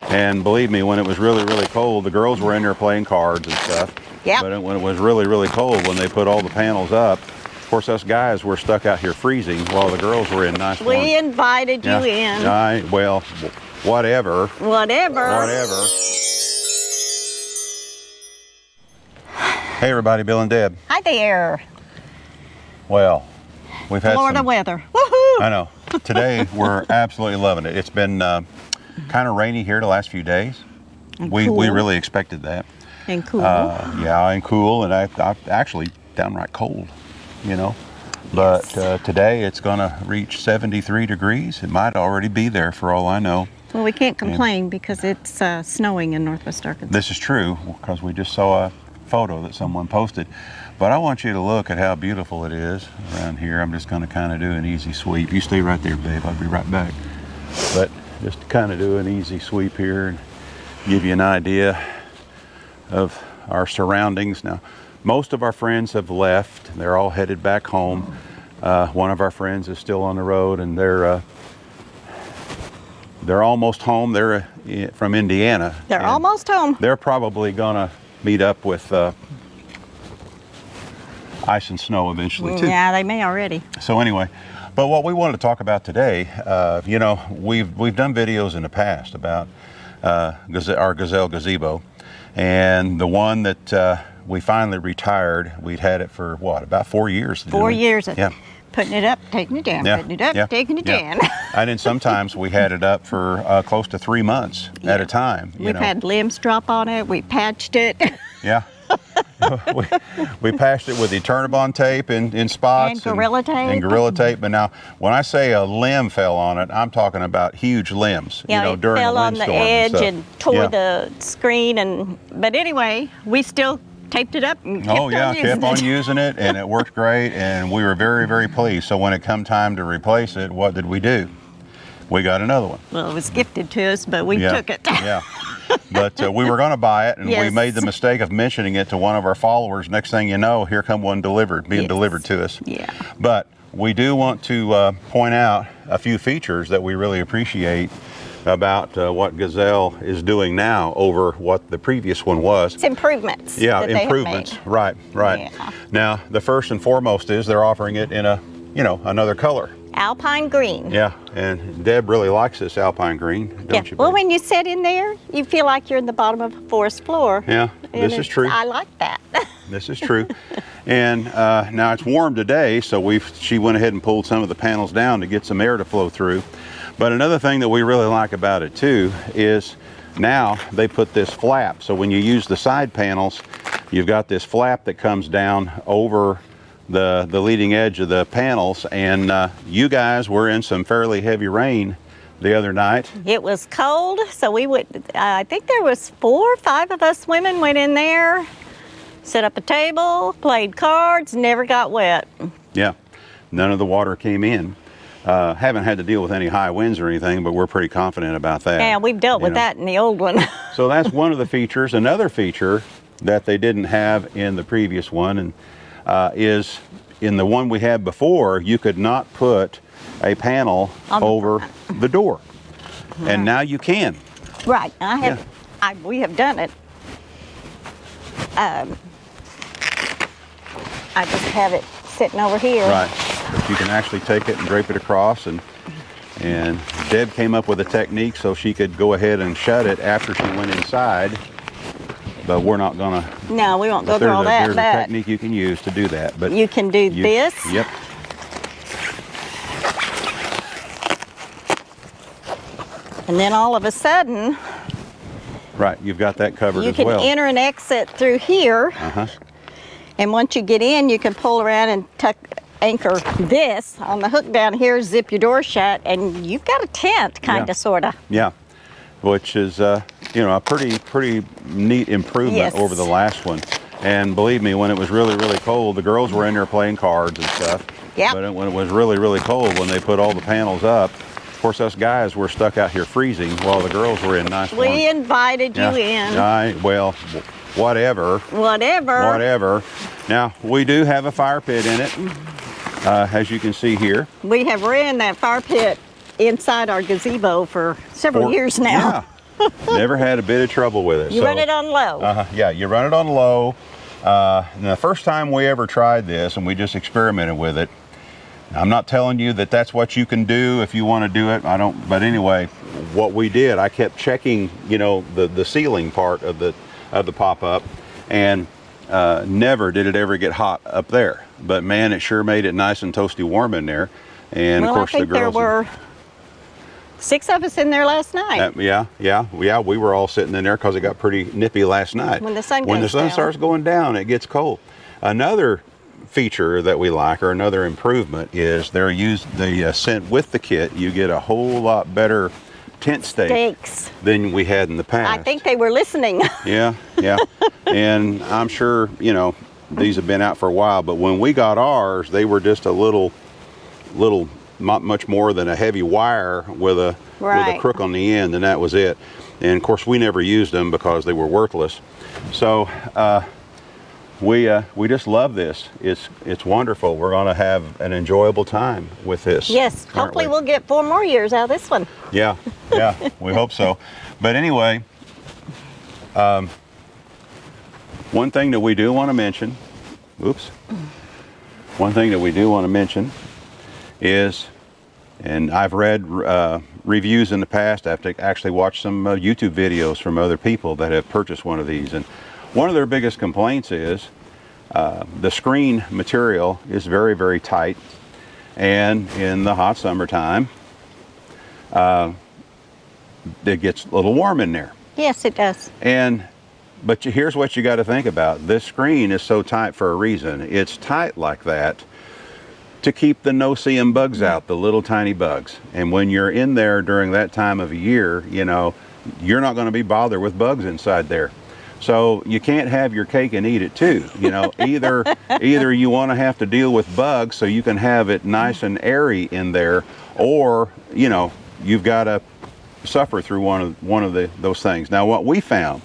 And believe me, when it was really, really cold, the girls were in there playing cards and stuff. Yep. But when it was really, really cold, when they put all the panels up, of course, us guys were stuck out here freezing while the girls were in nice warm. We invited you in. Well, whatever. Whatever. Hey, everybody, Bill and Deb. Hi there. Well, we've had Florida some weather. Woohoo! I know. Today, we're absolutely loving it. It's been kind of rainy here the last few days. We really expected that. And cool. Yeah, and cool, and I actually downright cold, you know. But today it's going to reach 73 degrees. It might already be there for all I know. Well, we can't complain because it's snowing in Northwest Arkansas. This is true because we just saw a photo that someone posted. But I want you to look at how beautiful it is around here. I'm just going to kind of do an easy sweep. You stay right there, babe. I'll be right back. But just kind of do an easy sweep here and give you an idea of our surroundings. Now, most of our friends have left. They're all headed back home. One of our friends is still on the road, and they're almost home. They're from Indiana. They're almost home. They're probably gonna meet up with ice and snow eventually too. Yeah, they may already. So anyway, but what we wanted to talk about today, you know, we've done videos in the past about our Gazelle Gazebo, and the one that we finally retired. We'd had it for what, about 4 years? 4 years. Yeah. Putting it up, taking it down, putting it up, taking it down. And then sometimes we had it up for close to 3 months at a time. We've had limbs drop on it. We patched it. Yeah. we patched it with Eternabond tape in spots. And Gorilla tape. And Gorilla tape. But now, when I say a limb fell on it, I'm talking about huge limbs. Yeah, you know, it during fell a on the windstorm edge and tore the screen. But anyway, we still taped it up and kept on using it, and it worked great, and we were very, very pleased. So when it come time to replace it, what did we do? We got another one. Well, it was gifted to us, but we took it. Yeah. But we were going to buy it, and we made the mistake of mentioning it to one of our followers. Next thing you know, here come one being delivered to us. Yeah. But we do want to point out a few features that we really appreciate about what Gazelle is doing now over what the previous one was. It's improvements. Yeah, improvements. Right. Yeah. Now, the first and foremost is they're offering it in a, another color. Alpine green. Yeah, and Deb really likes this alpine green, don't you? Well, when you sit in there, you feel like you're in the bottom of a forest floor. Yeah, this is true. I like that. This is true. And now it's warm today, so she went ahead and pulled some of the panels down to get some air to flow through. But another thing that we really like about it too is now they put this flap. So when you use the side panels, you've got this flap that comes down over the leading edge of the panels. And you guys were in some fairly heavy rain the other night. It was cold, so I think there was 4 or 5 of us women went in there, set up a table, played cards, never got wet. Yeah, none of the water came in. Haven't had to deal with any high winds or anything, but we're pretty confident about that. Yeah, we've dealt with that in the old one. So that's one of the features. Another feature that they didn't have in the previous one and is in the one we had before, you could not put a panel over the door. And now you can. Right, we have done it. I just have it sitting over here. Right. But you can actually take it and drape it across, and Deb came up with a technique so she could go ahead and shut it after she went inside, but we're not gonna. No, we won't go through all that. There's a technique you can use to do that, but you can do this. Yep. And then all of a sudden, right, you've got that covered as well. You can enter and exit through here. And once you get in, you can pull around and anchor this on the hook down here, zip your door shut, and you've got a tent, kind of, sort of. Yeah, which is, a pretty neat improvement over the last one. And believe me, when it was really, really cold, the girls were in there playing cards and stuff. Yeah. But when it was really, really cold, when they put all the panels up, of course, us guys were stuck out here freezing while the girls were in nice warm. We invited you in. Well, whatever. Whatever. Now, we do have a fire pit in it, as you can see here. We have ran that fire pit inside our gazebo for several years now. Never had a bit of trouble with it. You run it on low. Yeah, you run it on low. And the first time we ever tried this, and we just experimented with it, I'm not telling you that that's what you can do if you want to do it. I don't. But anyway, what we did, I kept checking, you know, the ceiling part of the pop-up, and never did it ever get hot up there. But man, it sure made it nice and toasty warm in there. And well, of course, I think the girls. There were 6 of us in there last night. Yeah. We were all sitting in there because it got pretty nippy last night. When the sun When the sun down. starts going down, it gets cold. Another feature that we like, or another improvement, is they sent with the kit. You get a whole lot better tent stakes than we had in the past. I think they were listening. Yeah. And I'm sure, you know, these have been out for a while, but when we got ours, they were just a little, not much more than a heavy wire with a crook on the end, and that was it. And of course, we never used them because they were worthless. So we just love this. It's wonderful. We're going to have an enjoyable time with this. Yes, hopefully we'll get 4 more years out of this one. Yeah, we hope so. But anyway, one thing that we do want to mention, is, and I've read reviews in the past. I've actually watched some YouTube videos from other people that have purchased one of these, and one of their biggest complaints is the screen material is very, very tight, and in the hot summertime, it gets a little warm in there. Yes, it does. But here's what you got to think about. This screen is so tight for a reason. It's tight like that to keep the no-see-um bugs out, the little tiny bugs. And when you're in there during that time of year, you know, you're not going to be bothered with bugs inside there. So you can't have your cake and eat it too. You know, either you want to have to deal with bugs so you can have it nice and airy in there, or, you know, you've got to suffer through one of those things. Now, what we found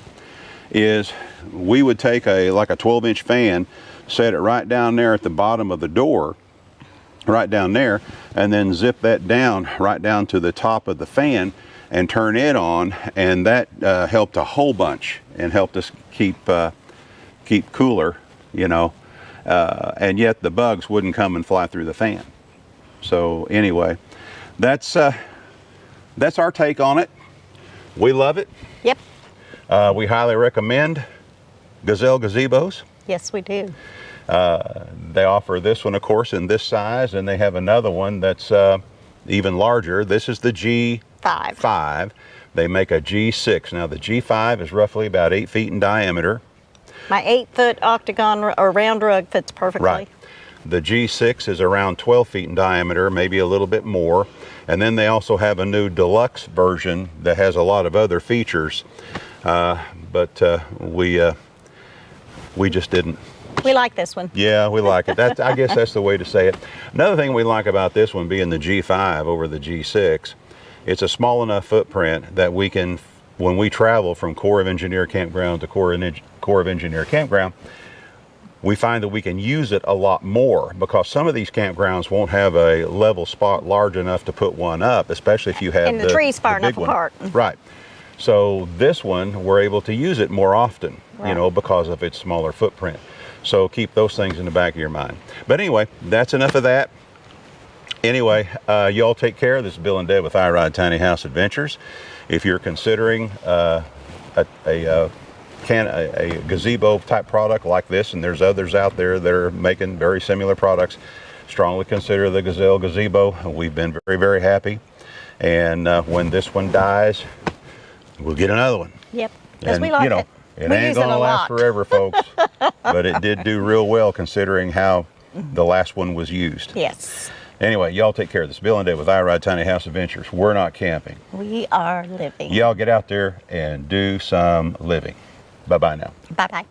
is we would take like a 12-inch fan, set it right down there at the bottom of the door, right down there, and then zip that down right down to the top of the fan and turn it on, and that helped a whole bunch and helped us keep cooler, you know, and yet the bugs wouldn't come and fly through the fan. So anyway, that's our take on it. We love it. Yep. We highly recommend Gazelle gazebos. Yes, we do. They offer this one, of course, in this size, and they have another one that's even larger. This is the G5. They make a G6. Now, the G5 is roughly about 8 feet in diameter. My 8-foot octagon or round rug fits perfectly. Right. The G6 is around 12 feet in diameter, maybe a little bit more. And then they also have a new deluxe version that has a lot of other features. But we just didn't. We like this one. Yeah, we like it. I guess that's the way to say it. Another thing we like about this one being the G5 over the G6, it's a small enough footprint that we can, when we travel from Corps of Engineer campground to Corps of Engineer campground, we find that we can use it a lot more, because some of these campgrounds won't have a level spot large enough to put one up, especially if you have and the trees far enough apart. Right. So this one, we're able to use it more often, you know, because of its smaller footprint. So keep those things in the back of your mind. But anyway, that's enough of that. Anyway, y'all take care. This is Bill and Deb with I Ride Tiny House Adventures. If you're considering a gazebo type product like this, and there's others out there that are making very similar products, strongly consider the Gazelle gazebo. We've been very, very happy. And when this one dies, we'll get another one. Yep, because we like it. It ain't gonna last forever, folks, but it did do real well considering how the last one was used. Yes. Anyway, y'all take care. This is Bill and Dave with I Ride Tiny House Adventures. We're not camping. We are living. Y'all get out there and do some living. Bye-bye now. Bye-bye.